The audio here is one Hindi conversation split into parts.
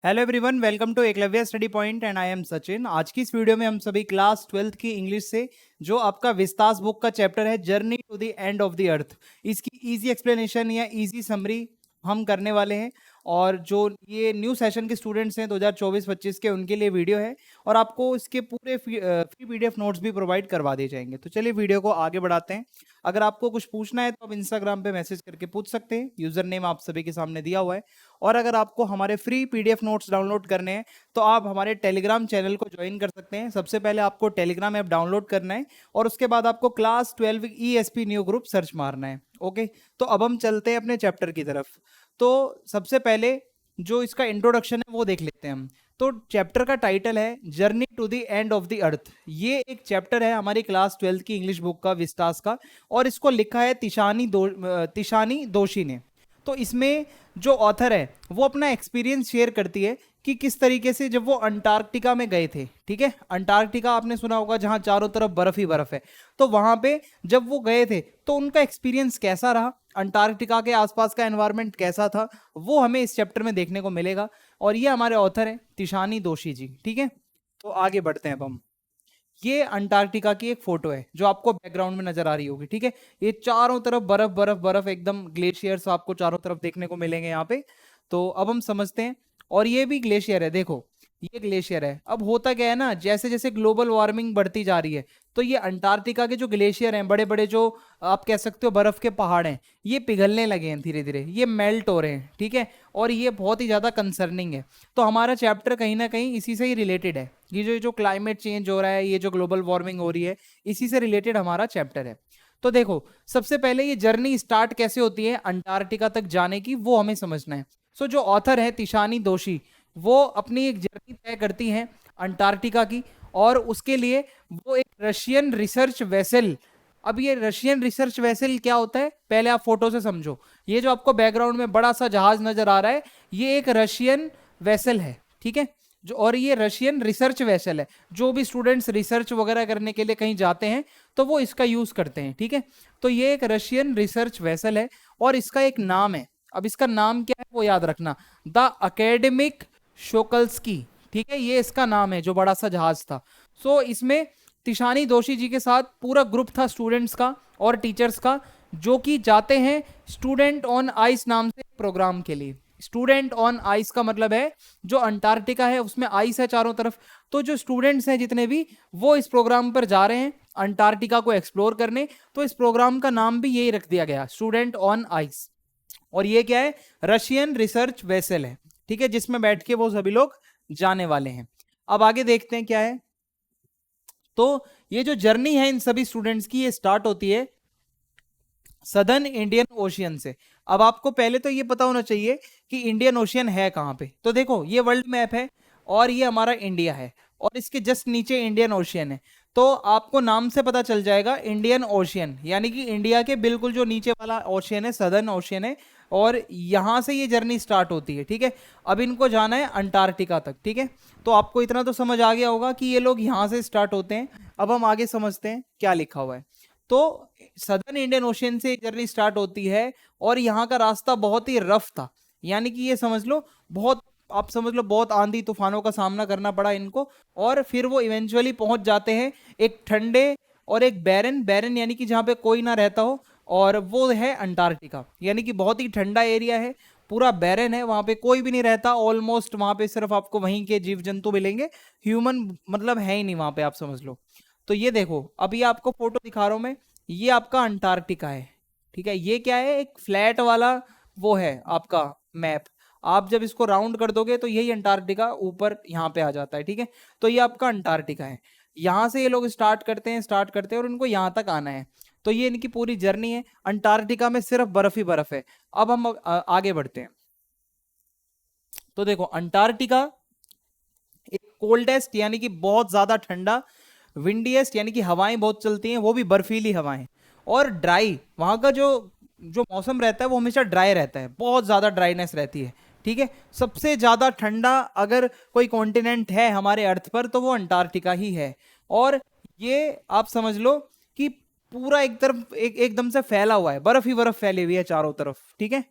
Hello everyone, welcome to Eklavya study point and I am Sachin. आज की इस वीडियो में हम सभी क्लास 12th की इंग्लिश से जो आपका विस्तास बुक का चैप्टर है journey to the end of the earth, इसकी इजी एक्सप्लेनेशन या इजी समरी हम करने वाले हैं। और जो ये न्यू सेशन के स्टूडेंट्स हैं 2024-25 के, उनके लिए वीडियो है और आपको इसके पूरे फ्री पीडीएफ नोट्स भी प्रोवाइड करवा दिए जाएंगे। तो चलिए वीडियो को आगे बढ़ाते हैं। अगर आपको कुछ पूछना है तो आप इंस्टाग्राम पे मैसेज करके पूछ सकते हैं, यूजर नेम आप सभी के सामने दिया हुआ है। और अगर आपको हमारे फ्री पीडीएफ नोट्स डाउनलोड करने हैं तो आप हमारे टेलीग्राम चैनल को ज्वाइन कर सकते हैं। सबसे पहले आपको टेलीग्राम ऐप डाउनलोड करना है और उसके बाद आपको class 12 ESP new group search मारना है। ओके, तो अब हम चलते हैं अपने चैप्टर की तरफ। तो सबसे पहले जो इसका इंट्रोडक्शन है वो देख लेते हैं हम। तो चैप्टर का टाइटल है journey to the end of the earth. ये एक चैप्टर है हमारी क्लास 12 की इंग्लिश बुक का, विस्तास का, और इसको लिखा है तिशानी दोशी ने। तो इसमें जो ऑथर है वो अपना एक्सपीरियंस शेयर करती है कि किस तरीके से जब वो अंटार्कटिका में गए थे। ठीक है, अंटार्कटिका आपने सुना होगा, जहां चारों तरफ बर्फ ही बर्फ है। तो वहां पे जब वो गए थे तो उनका एक्सपीरियंस कैसा रहा, अंटार्कटिका के आसपास का एनवायरनमेंट कैसा था, वो हमें इस चैप्टर में देखने को मिलेगा। और ये हमारे ऑथर हैं तिशानी दोशी जी। ठीक है, तो आगे बढ़ते हैं अब हम। ये अंटार्कटिका की एक फोटो है जो आपको बैकग्राउंड में नजर आ रही होगी। ठीक है, ये चारों तरफ बर्फ बर्फ बर्फ, एकदम ग्लेशियर्स आपको चारों तरफ देखने को मिलेंगे यहाँ पे। तो अब हम समझते हैं। और ये भी ग्लेशियर है, देखो ये ग्लेशियर है। अब होता क्या है ना, जैसे जैसे ग्लोबल वार्मिंग बढ़ती जा रही है तो ये अंटार्कटिका के जो ग्लेशियर हैं, बड़े बड़े जो आप कह सकते हो बर्फ के पहाड़ हैं, ये पिघलने लगे हैं धीरे धीरे, ये मेल्ट हो रहे हैं। ठीक है, और ये बहुत ही ज्यादा कंसर्निंग है। तो हमारा चैप्टर कहीं ना कहीं इसी से ही रिलेटेड है। ये जो क्लाइमेट चेंज हो रहा है, ये जो ग्लोबल वार्मिंग हो रही है, इसी से रिलेटेड हमारा चैप्टर है। तो देखो, सबसे पहले ये जर्नी स्टार्ट कैसे होती है अंटार्कटिका तक जाने की, वो हमें समझना है। सो जो ऑथर है तिशानी दोशी, वो अपनी एक जर्नी तय करती हैं अंटार्कटिका की, और उसके लिए वो एक रशियन रिसर्च वेसल। अब ये रशियन रिसर्च वेसल क्या होता है, पहले आप फोटो से समझो। ये जो आपको बैकग्राउंड में बड़ा सा जहाज नजर आ रहा है, ये एक रशियन वेसल है। ठीक है, जो, और ये रशियन रिसर्च वेसल है। जो भी स्टूडेंट्स रिसर्च वगैरह करने के लिए कहीं जाते हैं तो वो इसका यूज करते हैं। ठीक है, तो ये एक रशियन रिसर्च वेसल है और इसका एक नाम है। अब इसका नाम क्या है वो याद रखना, द अकेडमिक शोकल्स्की। ठीक है, ये इसका नाम है जो बड़ा सा जहाज था। सो इसमें तिशानी दोशी जी के साथ पूरा ग्रुप था स्टूडेंट्स का और टीचर्स का, जो कि जाते हैं स्टूडेंट ऑन आइस नाम से प्रोग्राम के लिए। स्टूडेंट ऑन आइस का मतलब है जो अंटार्कटिका है उसमें आइस है चारों तरफ, तो जो स्टूडेंट्स हैं जितने भी, वो इस प्रोग्राम पर जा रहे हैं अंटार्कटिका को एक्सप्लोर करने। तो इस प्रोग्राम का नाम भी यही रख दिया गया, स्टूडेंट ऑन आइस। और ये क्या है, रशियन रिसर्च वेसल है। ठीक है, जिसमें बैठ के वो सभी लोग जाने वाले हैं। अब आगे देखते हैं क्या है। तो ये जो जर्नी है इन सभी स्टूडेंट्स की, ये स्टार्ट होती है सदर्न इंडियन ओशियन से। अब आपको पहले तो ये पता होना चाहिए कि इंडियन ओशियन है कहां पे। तो देखो, ये वर्ल्ड मैप है और ये हमारा इंडिया है और इसके जस्ट नीचे इंडियन ओशियन है। तो आपको नाम से पता चल जाएगा इंडियन ओशियन, यानी कि इंडिया के बिल्कुल जो नीचे वाला ओशियन है सदर्न ओशियन है, और यहां से ये जर्नी स्टार्ट होती है। ठीक है, अब इनको जाना है अंटार्कटिका तक। ठीक है, तो आपको इतना तो समझ आ गया होगा कि ये लोग यहां से स्टार्ट होते हैं। अब हम आगे समझते हैं क्या लिखा हुआ है। तो सदर्न इंडियन ओशियन से जर्नी स्टार्ट होती है और यहाँ का रास्ता बहुत ही रफ था, यानी कि ये समझ लो बहुत, आप समझ लो बहुत आंधी तूफानों का सामना करना पड़ा इनको। और फिर वो इवेंचुअली पहुंच जाते हैं एक ठंडे और एक बैरन, बैरन यानी कि जहाँ पे कोई ना रहता हो, और वो है अंटार्कटिका, यानी कि बहुत ही ठंडा एरिया है, पूरा बैरन है, वहां पे कोई भी नहीं रहता ऑलमोस्ट। वहां पे सिर्फ आपको वहीं के जीव जंतु मिलेंगे, ह्यूमन मतलब है ही नहीं वहां पे, आप समझ लो। तो ये देखो, अभी आपको फोटो दिखा रहा हूं मैं, ये आपका अंटार्कटिका है। ठीक है, ये क्या है, एक फ्लैट वाला वो है आपका मैप। आप जब इसको राउंड कर दोगे तो यही अंटार्कटिका ऊपर यहाँ पे आ जाता है। ठीक है, तो ये आपका अंटार्कटिका है। यहाँ से ये लोग स्टार्ट करते हैं और इनको यहाँ तक आना है। तो ये इनकी पूरी जर्नी है। अंटार्कटिका में सिर्फ बर्फ ही बर्फ है। अब हम आगे बढ़ते हैं। तो देखो, अंटार्कटिका एक कोल्डेस्ट यानी कि बहुत ज्यादा ठंडा, विंडीएस्ट यानी कि हवाएं बहुत चलती हैं, वो भी बर्फीली हवाएं, और ड्राई, वहां का जो जो मौसम रहता है वो हमेशा ड्राई रहता है, बहुत ज्यादा ड्राइनेस रहती है। ठीक है, सबसे ज्यादा ठंडा अगर कोई कॉन्टिनेंट है हमारे अर्थ पर तो वो अंटार्कटिका ही है। और ये आप समझ लो कि पूरा एक तरफ एकदम से फैला हुआ है, बर्फ ही बर्फ फैली हुई है चारों तरफ। ठीक है,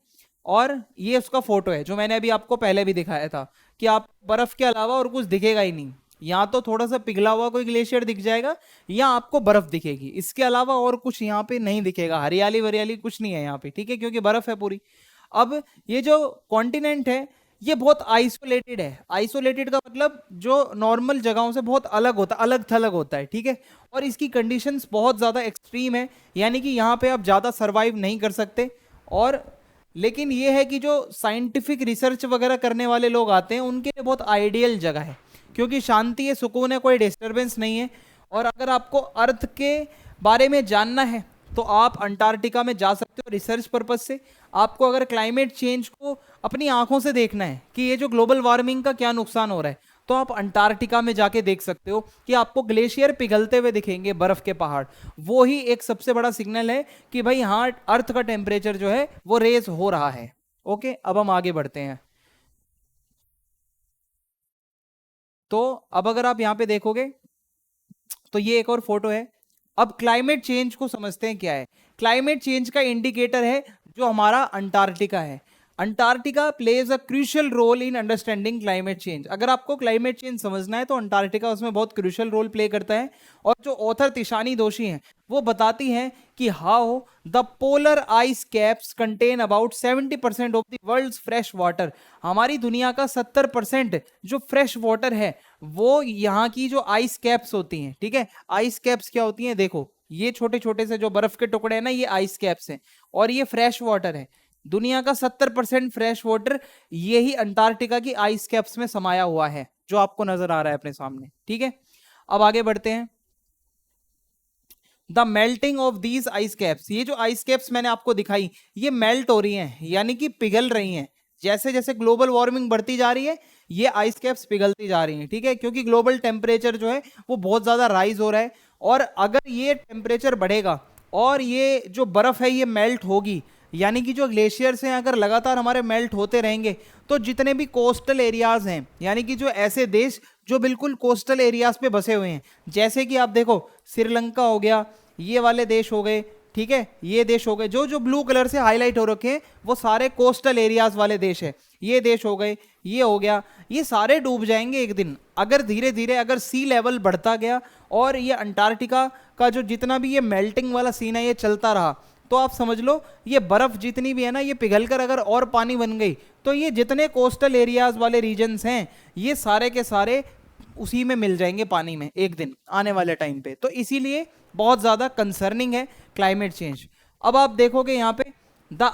और ये उसका फोटो है जो मैंने अभी आपको पहले भी दिखाया था कि आप बर्फ के अलावा और कुछ दिखेगा ही नहीं। या तो थोड़ा सा पिघला हुआ कोई ग्लेशियर दिख जाएगा या आपको बर्फ दिखेगी, इसके अलावा और कुछ यहाँ पे नहीं दिखेगा, हरियाली वरियाली कुछ नहीं है यहाँ पे, ठीक है, क्योंकि बर्फ है पूरी। अब ये जो कॉन्टिनेंट है ये बहुत आइसोलेटेड है। आइसोलेटेड का मतलब जो नॉर्मल जगहों से बहुत अलग होता है, अलग थलग होता है, ठीक है। और इसकी कंडीशंस बहुत ज़्यादा एक्सट्रीम है, यानी कि यहाँ पे आप ज़्यादा सर्वाइव नहीं कर सकते। और लेकिन ये है कि जो साइंटिफिक रिसर्च वगैरह करने वाले लोग आते हैं उनके लिए बहुत आइडियल जगह है, क्योंकि शांति है, सुकून है, कोई डिस्टरबेंस नहीं है। और अगर आपको अर्थ के बारे में जानना है तो आप अंटार्कटिका में जा सकते हो रिसर्च पर्पज से। आपको अगर क्लाइमेट चेंज को अपनी आंखों से देखना है कि ये जो ग्लोबल वार्मिंग का क्या नुकसान हो रहा है, तो आप अंटार्कटिका में जाके देख सकते हो कि आपको ग्लेशियर पिघलते हुए दिखेंगे, बर्फ के पहाड़। वो ही एक सबसे बड़ा सिग्नल है कि भाई हाँ, अर्थ का टेम्परेचर जो है वो रेज हो रहा है। ओके, अब हम आगे बढ़ते हैं। तो अब अगर आप यहां पे देखोगे तो ये एक और फोटो है। अब क्लाइमेट चेंज को समझते हैं क्या है। क्लाइमेट चेंज का इंडिकेटर है जो हमारा अंटार्कटिका है। Antarctica plays a crucial role in understanding climate change. अगर आपको क्लाइमेट चेंज समझना है तो अंटार्कटिका उसमें बहुत क्रूशियल रोल प्ले करता है। और जो ऑथर तिशानी दोषी हैं वो बताती हैं कि how the polar ice caps contain about 70% of the world's fresh water. हमारी दुनिया का 70% जो फ्रेश वाटर है वो यहाँ की जो आइस कैप्स होती हैं, ठीक है। आइस कैप्स क्या होती हैं, देखो ये छोटे छोटे से जो बर्फ के टुकड़े हैं ना, ये आइस कैप्स हैं। और ये फ्रेश वाटर है। दुनिया का 70% फ्रेश वाटर यही अंटार्कटिका की आइस कैप्स में समाया हुआ है, जो आपको नजर आ रहा है अपने सामने, ठीक है। अब आगे बढ़ते हैं। The melting of these ice caps, ये जो आइस कैप्स मैंने आपको दिखाई ये मेल्ट हो रही हैं, यानी कि पिघल रही हैं। जैसे जैसे ग्लोबल वार्मिंग बढ़ती जा रही है ये आइस कैप्स पिघलती जा रही हैं, ठीक है, क्योंकि ग्लोबल टेम्परेचर जो है वो बहुत ज्यादा राइज हो रहा है। और अगर ये टेम्परेचर बढ़ेगा और ये जो बर्फ है ये मेल्ट होगी, यानी कि जो ग्लेशियर्स हैं अगर लगातार हमारे मेल्ट होते रहेंगे तो जितने भी कोस्टल एरियाज हैं, यानी कि जो ऐसे देश जो बिल्कुल कोस्टल एरियाज पे बसे हुए हैं, जैसे कि आप देखो श्रीलंका हो गया, ये वाले देश हो गए, ठीक है, ये देश हो गए, जो जो ब्लू कलर से हाईलाइट हो रखे हैं वो सारे कोस्टल एरियाज वाले देश है। ये देश हो गए, ये हो गया, ये सारे डूब जाएंगे एक दिन अगर धीरे धीरे अगर सी लेवल बढ़ता गया और ये अंटार्कटिका का जो जितना भी ये मेल्टिंग वाला सीन है ये चलता रहा। तो आप समझ लो ये बर्फ जितनी भी है ना ये पिघलकर अगर और पानी बन गई तो ये जितने कोस्टल एरियाज वाले रीजन्स हैं ये सारे के सारे उसी में मिल जाएंगे पानी में एक दिन आने वाले टाइम पे। तो इसीलिए बहुत ज्यादा कंसर्निंग है क्लाइमेट चेंज। अब आप देखोगे यहाँ पे the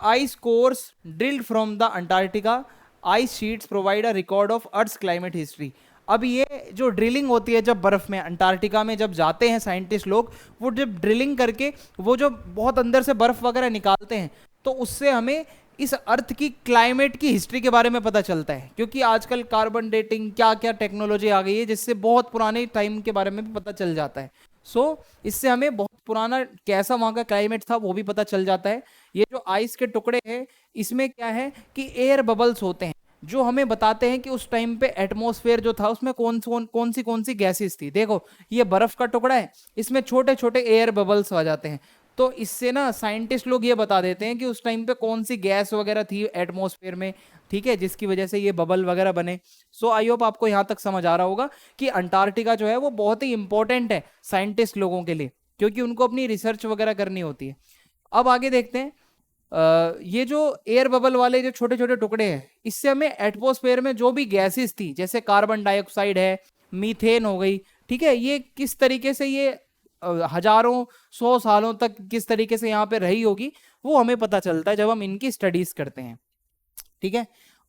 ice course drilled from the Antarctica ice sheets provide a record of earth climate history. अब ये जो ड्रिलिंग होती है जब बर्फ में अंटार्कटिका में जब जाते हैं साइंटिस्ट लोग, वो जब ड्रिलिंग करके वो जो बहुत अंदर से बर्फ वगैरह निकालते हैं तो उससे हमें इस अर्थ की क्लाइमेट की हिस्ट्री के बारे में पता चलता है। क्योंकि आजकल कार्बन डेटिंग क्या क्या टेक्नोलॉजी आ गई है जिससे बहुत पुराने टाइम के बारे में भी पता चल जाता है। सो इससे हमें बहुत पुराना कैसा वहाँ का क्लाइमेट था वो भी पता चल जाता है। ये जो आइस के टुकड़े हैं इसमें क्या है कि एयर बबल्स होते हैं जो हमें बताते हैं कि उस टाइम पे एटमॉस्फेयर जो था उसमें कौन सी गैसेस थी। देखो ये बर्फ का टुकड़ा है, इसमें छोटे छोटे एयर बबल्स आ जाते हैं। तो इससे ना साइंटिस्ट लोग ये बता देते हैं कि उस टाइम पे कौन सी गैस वगैरह थी एटमॉस्फेयर में, ठीक है, जिसकी वजह से ये बबल वगैरह बने। सो आई होप आपको यहाँ तक समझ आ रहा होगा कि अंटार्कटिका जो है वो बहुत ही इंपॉर्टेंट है साइंटिस्ट लोगों के लिए, क्योंकि उनको अपनी रिसर्च वगैरह करनी होती है। अब आगे देखते हैं। ये जो एयर बबल वाले जो छोटे छोटे टुकड़े हैं इससे हमें एटमॉस्फेयर में जो भी गैसेस थी जैसे कार्बन डाइऑक्साइड है, मीथेन हो गई, ठीक है, ये किस तरीके से ये हजारों 100 सालों तक किस तरीके से यहाँ पे रही होगी वो हमें पता चलता है जब हम इनकी स्टडीज करते हैं, ठीक है।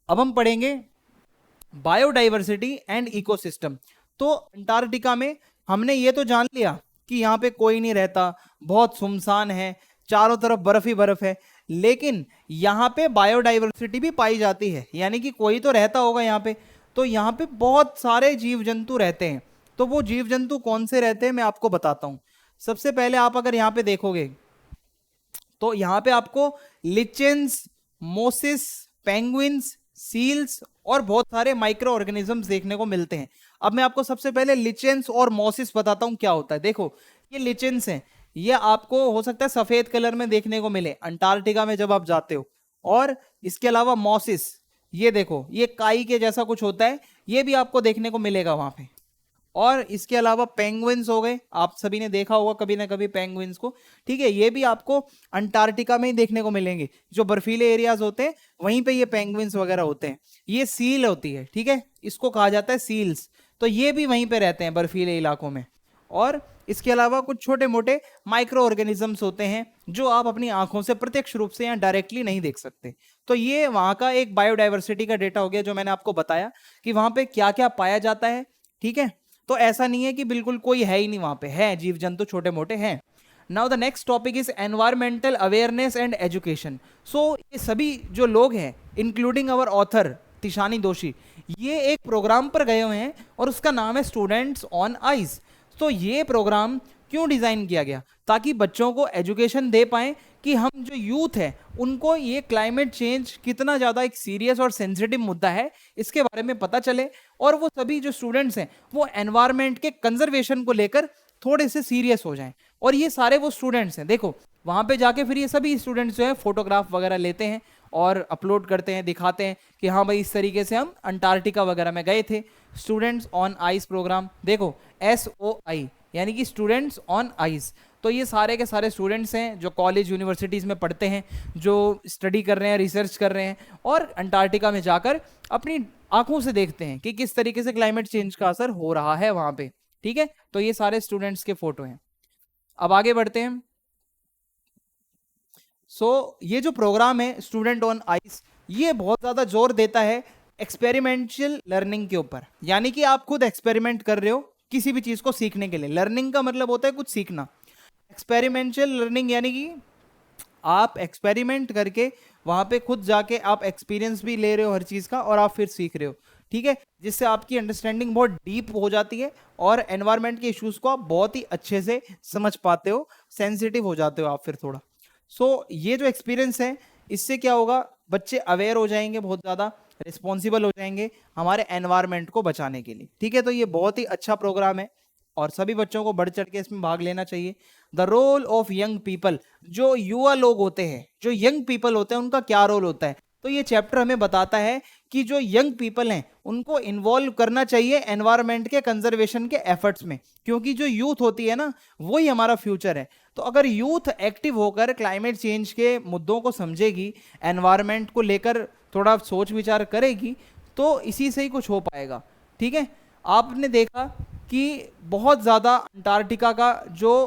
अब हम पढ़ेंगे बायोडाइवर्सिटी एंड इकोसिस्टम। तो अंटार्कटिका में हमने ये तो जान लिया कि यहाँ पे कोई नहीं रहता, बहुत सुनसान है, चारों तरफ बर्फ ही बर्फ है, लेकिन यहाँ पे बायोडाइवर्सिटी भी पाई जाती है, यानी कि कोई तो रहता होगा यहाँ पे। तो यहाँ पे बहुत सारे जीव जंतु रहते हैं। तो वो जीव जंतु कौन से रहते हैं मैं आपको बताता हूं। सबसे पहले आप अगर यहाँ पे देखोगे तो यहाँ पे आपको लिचेंस, मोसिस, पेंगुइन्स, सील्स और बहुत सारे माइक्रो ऑर्गेनिजम्स देखने को मिलते हैं। अब मैं आपको सबसे पहले लिचेंस और मोसिस बताता हूं क्या होता है। देखो ये लिचेंस हैं, ये आपको हो सकता है सफेद कलर में देखने को मिले अंटार्कटिका में जब आप जाते हो। और इसके अलावा मॉसिस, ये देखो ये काई के जैसा कुछ होता है, ये भी आपको देखने को मिलेगा वहां पे। और इसके अलावा पेंगुइन्स हो गए, आप सभी ने देखा होगा कभी ना कभी पेंगुइन्स को, ठीक है, ये भी आपको अंटार्कटिका में ही देखने को मिलेंगे। जो बर्फीले एरियाज होते हैं वहीं पे ये पेंगुइन्स वगैरह होते हैं। ये सील होती है, ठीक है, इसको कहा जाता है सील्स, तो ये भी वहीं पे रहते हैं बर्फीले इलाकों में। और इसके अलावा कुछ छोटे मोटे माइक्रो ऑर्गेनिजम्स होते हैं जो आप अपनी आंखों से प्रत्यक्ष रूप से या डायरेक्टली नहीं देख सकते। तो ये वहां का एक बायोडाइवर्सिटी का डेटा हो गया जो मैंने आपको बताया कि वहां पे क्या क्या पाया जाता है, ठीक है। तो ऐसा नहीं है कि बिल्कुल कोई है ही नहीं, वहां पे है जीव जंतु छोटे मोटे हैं। Now the next topic is environmental awareness and education. So ये सभी जो लोग हैं इंक्लूडिंग अवर ऑथर तिशानी दोषी, ये एक प्रोग्राम पर गए हुए हैं और उसका नाम है स्टूडेंट्स ऑन आइस। तो ये प्रोग्राम क्यों डिजाइन किया गया? ताकि बच्चों को एजुकेशन दे पाएं कि हम जो यूथ है उनको ये क्लाइमेट चेंज कितना ज़्यादा एक सीरियस और सेंसिटिव मुद्दा है इसके बारे में पता चले, और वो सभी जो स्टूडेंट्स हैं वो एनवायरनमेंट के कंजर्वेशन को लेकर थोड़े से सीरियस हो जाएं। और ये सारे वो स्टूडेंट्स हैं, देखो वहाँ पे जाके फिर ये सभी स्टूडेंट्स जो है फोटोग्राफ वगैरह लेते हैं और अपलोड करते हैं, दिखाते हैं कि हाँ भाई इस तरीके से हम अंटार्कटिका वगैरह में गए थे। स्टूडेंट्स ऑन आइस प्रोग्राम, देखो SOI यानी कि स्टूडेंट्स ऑन आइस। तो ये सारे के सारे स्टूडेंट्स हैं जो कॉलेज यूनिवर्सिटीज़ में पढ़ते हैं, जो स्टडी कर रहे हैं, रिसर्च कर रहे हैं और अंटार्कटिका में जाकर अपनी आंखों से देखते हैं कि किस तरीके से क्लाइमेट चेंज का असर हो रहा है वहाँ पे, ठीक है। तो ये सारे स्टूडेंट्स के फोटो हैं। अब आगे बढ़ते हैं। ये जो प्रोग्राम है स्टूडेंट ऑन आइस, ये बहुत ज़्यादा जोर देता है एक्सपेरिमेंशियल लर्निंग के ऊपर, यानी कि आप खुद एक्सपेरिमेंट कर रहे हो किसी भी चीज़ को सीखने के लिए। लर्निंग का मतलब होता है कुछ सीखना। एक्सपेरिमेंशियल लर्निंग यानी कि आप एक्सपेरिमेंट करके वहाँ पे खुद जाके आप एक्सपीरियंस भी ले रहे हो हर चीज़ का और आप फिर सीख रहे हो, ठीक है, जिससे आपकी अंडरस्टैंडिंग बहुत डीप हो जाती है और एनवायरनमेंट के इश्यूज को आप बहुत ही अच्छे से समझ पाते हो, सेंसिटिव हो जाते हो आप फिर थोड़ा। ये जो एक्सपीरियंस है इससे क्या होगा, बच्चे अवेयर हो जाएंगे, बहुत ज़्यादा रिस्पॉन्सिबल हो जाएंगे हमारे एनवायरनमेंट को बचाने के लिए, ठीक है। तो ये बहुत ही अच्छा प्रोग्राम है और सभी बच्चों को बढ़ चढ़ के इसमें भाग लेना चाहिए। The role of young people, जो युवा लोग होते हैं, जो यंग पीपल होते हैं, उनका क्या रोल होता है, तो ये चैप्टर हमें बताता है कि जो यंग पीपल हैं उनको इन्वॉल्व करना चाहिए एनवायरनमेंट के कंजर्वेशन के एफर्ट्स में, क्योंकि जो यूथ होती है ना वही हमारा फ्यूचर है। तो अगर यूथ एक्टिव होकर क्लाइमेट चेंज के मुद्दों को समझेगी, एनवायरनमेंट को लेकर थोड़ा सोच विचार करेगी, तो इसी से ही कुछ हो पाएगा, ठीक है। आपने देखा कि बहुत ज़्यादा अंटार्कटिका का जो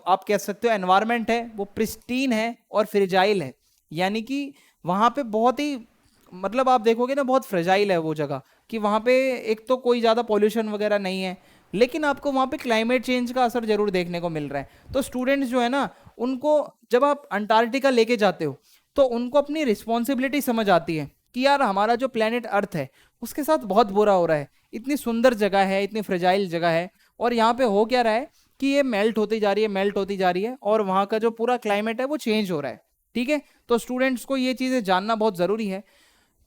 आप कह सकते हो एनवायरनमेंट है वो प्रिस्टीन है और फ्रेजाइल है, यानी कि वहाँ पे बहुत ही मतलब आप देखोगे ना बहुत फ्रेजाइल है वो जगह, कि वहाँ पे एक तो कोई ज़्यादा पॉल्यूशन वगैरह नहीं है, लेकिन आपको वहाँ पे क्लाइमेट चेंज का असर जरूर देखने को मिल रहा है। तो स्टूडेंट्स जो है ना, उनको जब आप अंटार्कटिका लेके जाते हो तो उनको अपनी रिस्पॉन्सिबिलिटी समझ आती है कि यार हमारा जो प्लेनेट अर्थ है उसके साथ बहुत बुरा हो रहा है। इतनी सुंदर जगह है, इतनी फ्रेजाइल जगह है, और यहाँ पे हो क्या रहा है कि ये मेल्ट होती जा रही है, मेल्ट होती जा रही है, और वहाँ का जो पूरा क्लाइमेट है वो चेंज हो रहा है, ठीक है। तो स्टूडेंट्स को ये चीज़ें जानना बहुत ज़रूरी है।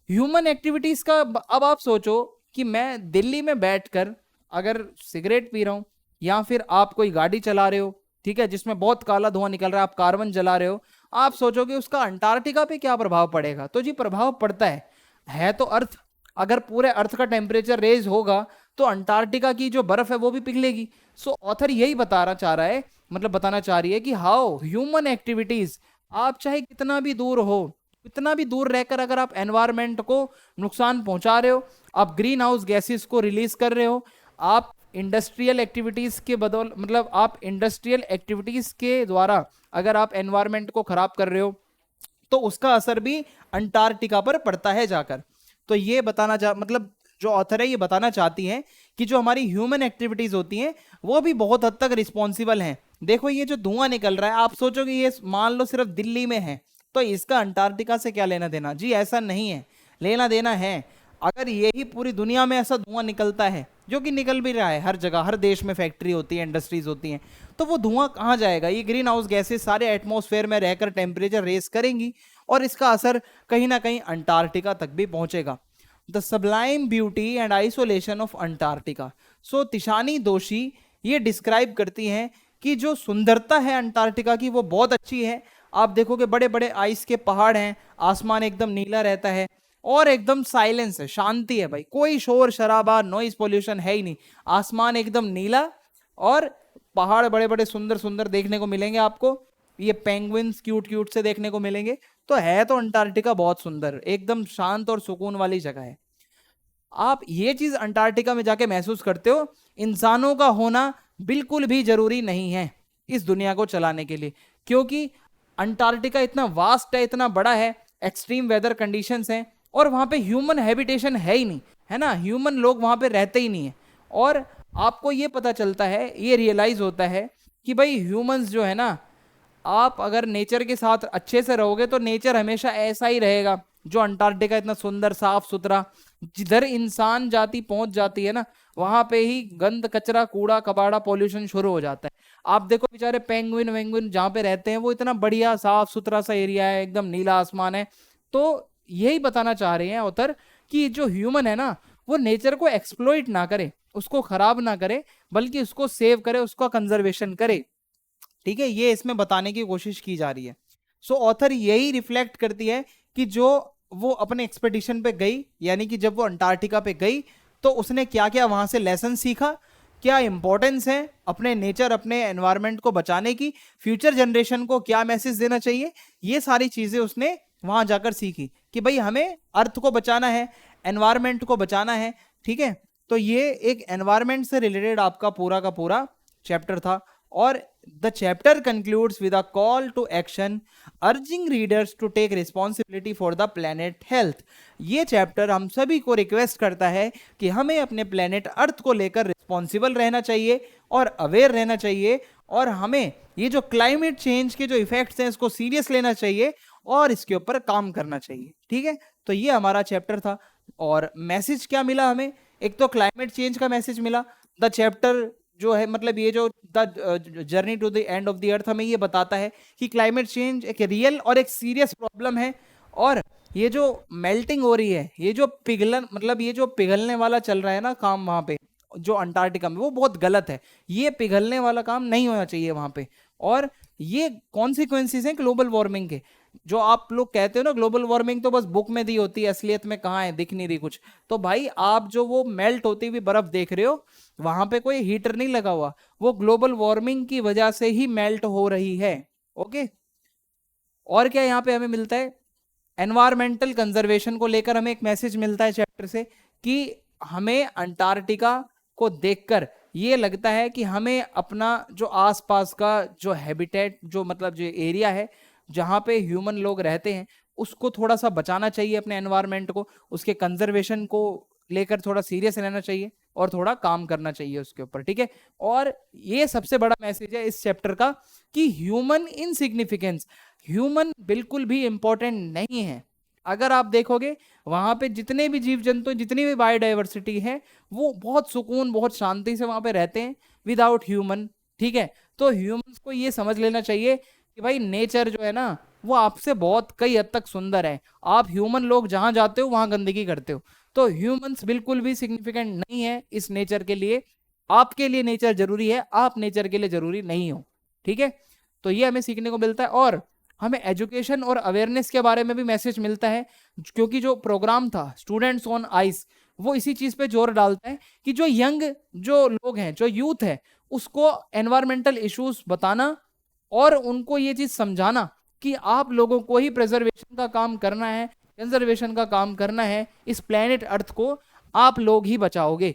ह्यूमन एक्टिविटीज़ का अब आप सोचो कि मैं दिल्ली में बैठकर अगर सिगरेट पी रहा हूँ या फिर आप कोई गाड़ी चला रहे हो, ठीक है, जिसमें बहुत काला धुआं निकल रहा है, आप कार्बन जला रहे हो, आप सोचोगे उसका अंटार्कटिका पे क्या प्रभाव पड़ेगा। तो जी प्रभाव पड़ता है तो अर्थ, अगर पूरे अर्थ का टेम्परेचर रेज होगा तो अंटार्कटिका की जो बर्फ है वो भी पिघलेगी। ऑथर यही बताना चाह रहा है, मतलब बताना चाह रही है कि हाउ ह्यूमन एक्टिविटीज, आप चाहे कितना भी दूर हो, कितना भी दूर रहकर अगर आप एनवायरनमेंट को नुकसान पहुंचा रहे हो, आप ग्रीन हाउस गैसेस को रिलीज कर रहे हो, आप इंडस्ट्रियल एक्टिविटीज के बदौल मतलब आप इंडस्ट्रियल एक्टिविटीज के द्वारा अगर आप एनवायरनमेंट को खराब कर रहे हो, तो उसका असर भी अंटार्कटिका पर पड़ता है जाकर। तो ये बताना मतलब जो ऑथर है ये बताना चाहती है कि जो हमारी ह्यूमन एक्टिविटीज होती हैं वो भी बहुत हद तक रिस्पॉन्सिबल हैं। देखो ये जो धुआं निकल रहा है, आप सोचोगे ये मान लो सिर्फ दिल्ली में है तो इसका अंटार्कटिका से क्या लेना देना, जी ऐसा नहीं है, लेना देना है। अगर यही पूरी दुनिया में ऐसा धुआं निकलता है, जो कि निकल भी रहा है हर जगह, हर देश में फैक्ट्री होती है, इंडस्ट्रीज होती हैं, तो वो धुआं कहाँ जाएगा? ये ग्रीन हाउस गैसेस सारे एटमॉस्फेयर में रहकर टेम्परेचर रेस करेंगी और इसका असर कहीं ना कहीं अंटार्कटिका तक भी पहुंचेगा। The sublime beauty and isolation of Antarctica. Tishani दोषी ये डिस्क्राइब करती हैं कि जो सुंदरता है अंटार्कटिका की वो बहुत अच्छी है। आप देखोगे बड़े बड़े आइस के पहाड़ हैं, आसमान एकदम नीला रहता है और एकदम साइलेंस है, शांति है भाई, कोई शोर शराबा नॉइज पोल्यूशन है ही नहीं। आसमान एकदम नीला और पहाड़ बड़े बड़े सुंदर सुंदर देखने को मिलेंगे आपको। ये पेंगुइन्स क्यूट क्यूट से देखने को मिलेंगे। तो है तो अंटार्कटिका बहुत सुंदर, एकदम शांत और सुकून वाली जगह है। आप ये चीज अंटार्कटिका में जाके महसूस करते हो, इंसानों का होना बिल्कुल भी जरूरी नहीं है इस दुनिया को चलाने के लिए, क्योंकि अंटार्कटिका इतना वास्ट है, इतना बड़ा है, एक्सट्रीम वेदर कंडीशंस हैं और वहां पे ह्यूमन हैबिटेशन है ही नहीं, है ना, ह्यूमन लोग वहां पे रहते ही नहीं है। और आपको ये पता चलता है, ये रियलाइज होता है कि भाई ह्यूमंस जो है ना, आप अगर नेचर के साथ अच्छे से रहोगे तो नेचर हमेशा ऐसा ही रहेगा। जो अंटार्कटिका इतना सुंदर साफ सुथरा, जिधर इंसान जाति पहुंच जाती है ना, वहां पे ही गंद कचरा कूड़ा कबाड़ा पॉल्यूशन शुरू हो जाता है। आप देखो बेचारे पेंगुइन वेंगुइन जहाँ पे रहते हैं, वो इतना बढ़िया साफ सुथरा सा एरिया है, एकदम नीला आसमान है। तो यही बताना चाह रहे हैं ऑथर कि जो ह्यूमन है ना, वो नेचर को एक्सप्लॉइट ना करे, उसको खराब ना करे, बल्कि उसको सेव करे, उसका कंजर्वेशन करे। ठीक है, ये इसमें बताने की कोशिश की जा रही है। सो ऑथर यही रिफ्लेक्ट करती है कि जो वो अपने एक्सपेडिशन पे गई, यानी कि जब वो अंटार्कटिका पे गई तो उसने क्या क्या वहां से लेसन सीखा, क्या इंपॉर्टेंस है अपने नेचर अपने एनवायरनमेंट को बचाने की, फ्यूचर जनरेशन को क्या मैसेज देना चाहिए, ये सारी चीजें उसने वहां जाकर सीखी कि भाई हमें अर्थ को बचाना है, एनवायरनमेंट को बचाना है। ठीक है, तो ये एक एनवायरनमेंट से रिलेटेड आपका पूरा का पूरा चैप्टर था। और the chapter concludes with a call to action urging readers to take responsibility for the planet health। ये चैप्टर हम सभी को रिक्वेस्ट करता है कि हमें अपने प्लेनेट अर्थ को लेकर रिस्पॉन्सिबल रहना चाहिए और अवेयर रहना चाहिए, और हमें ये जो क्लाइमेट चेंज के जो इफेक्ट्स हैं इसको सीरियस लेना चाहिए और इसके ऊपर काम करना चाहिए। ठीक है, तो ये हमारा चैप्टर था। और मैसेज क्या मिला हमें, एक तो क्लाइमेट चेंज का मैसेज मिला। द चैप्टर जो है, मतलब ये जो the journey to the end of the earth हमें ये बताता है कि क्लाइमेट चेंज एक रियल और एक सीरियस प्रॉब्लम है, और ये जो मेल्टिंग हो रही है, ये जो पिघलन, मतलब ये जो पिघलने वाला चल रहा है ना काम वहां पे जो अंटार्कटिका में, वो बहुत गलत है। ये पिघलने वाला काम नहीं होना चाहिए वहां पे। और ये कॉन्सिक्वेंसेस हैं ग्लोबल वार्मिंग के। जो आप लोग कहते हो ना ग्लोबल वार्मिंग तो बस बुक में दी होती है, असलियत में कहाँ है, दिख नहीं रही कुछ। तो भाई आप जो वो मेल्ट होती हुई बर्फ देख रहे हो, वहां पे कोई हीटर नहीं लगा हुआ, वो ग्लोबल वार्मिंग की वजह से ही मेल्ट हो रही है। ओके, और क्या यहाँ पे हमें मिलता है, एनवायरमेंटल कंजर्वेशन को लेकर हमें एक मैसेज मिलता है चैप्टर से कि हमें अंटार्कटिका को देखकर ये लगता है कि हमें अपना जो आसपास का जो हैबिटेट, जो मतलब जो एरिया है जहाँ पे ह्यूमन लोग रहते हैं, उसको थोड़ा सा बचाना चाहिए, अपने एनवायरनमेंट को, उसके कंजर्वेशन को लेकर थोड़ा सीरियस रहना चाहिए और थोड़ा काम करना चाहिए उसके ऊपर। ठीक है, और ये सबसे बड़ा मैसेज है इस चैप्टर का कि ह्यूमन इनसिग्निफिकेंस, ह्यूमन बिल्कुल भी इंपॉर्टेंट नहीं है। अगर आप देखोगे वहां पे जितने भी जीव जंतु, जितनी भी बायोडाइवर्सिटी है, वो बहुत सुकून बहुत शांति से वहां पे रहते हैं विदाउट ह्यूमन। ठीक है, तो ह्यूमंस को ये समझ लेना चाहिए कि भाई नेचर जो है ना, वो आपसे बहुत कई हद तक सुंदर है। आप ह्यूमन लोग जहां जाते हो वहां गंदगी करते हो, तो ह्यूमंस बिल्कुल भी सिग्निफिकेंट नहीं है इस नेचर के लिए। आपके लिए नेचर जरूरी है, आप नेचर के लिए जरूरी नहीं हो। ठीक है, तो ये हमें सीखने को मिलता है। और हमें एजुकेशन और अवेयरनेस के बारे में भी मैसेज मिलता है, क्योंकि जो प्रोग्राम था स्टूडेंट्स ऑन आइस, वो इसी चीज पे जोर डालता है कि जो यंग जो लोग हैं, जो यूथ है, उसको एनवायरमेंटल इश्यूज बताना और उनको ये चीज समझाना कि आप लोगों को ही प्रिजर्वेशन का काम करना है, कंजर्वेशन का काम करना है, इस प्लेनेट अर्थ को आप लोग ही बचाओगे।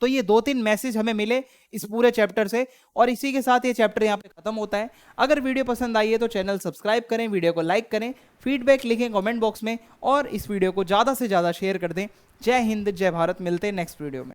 तो ये 2-3 मैसेज हमें मिले इस पूरे चैप्टर से, और इसी के साथ ये चैप्टर यहाँ पे खत्म होता है। अगर वीडियो पसंद आई है तो चैनल सब्सक्राइब करें, वीडियो को लाइक करें, फीडबैक लिखें कमेंट बॉक्स में, और इस वीडियो को ज़्यादा से ज़्यादा शेयर कर दें। जय हिंद, जय भारत। मिलते हैं नेक्स्ट वीडियो में।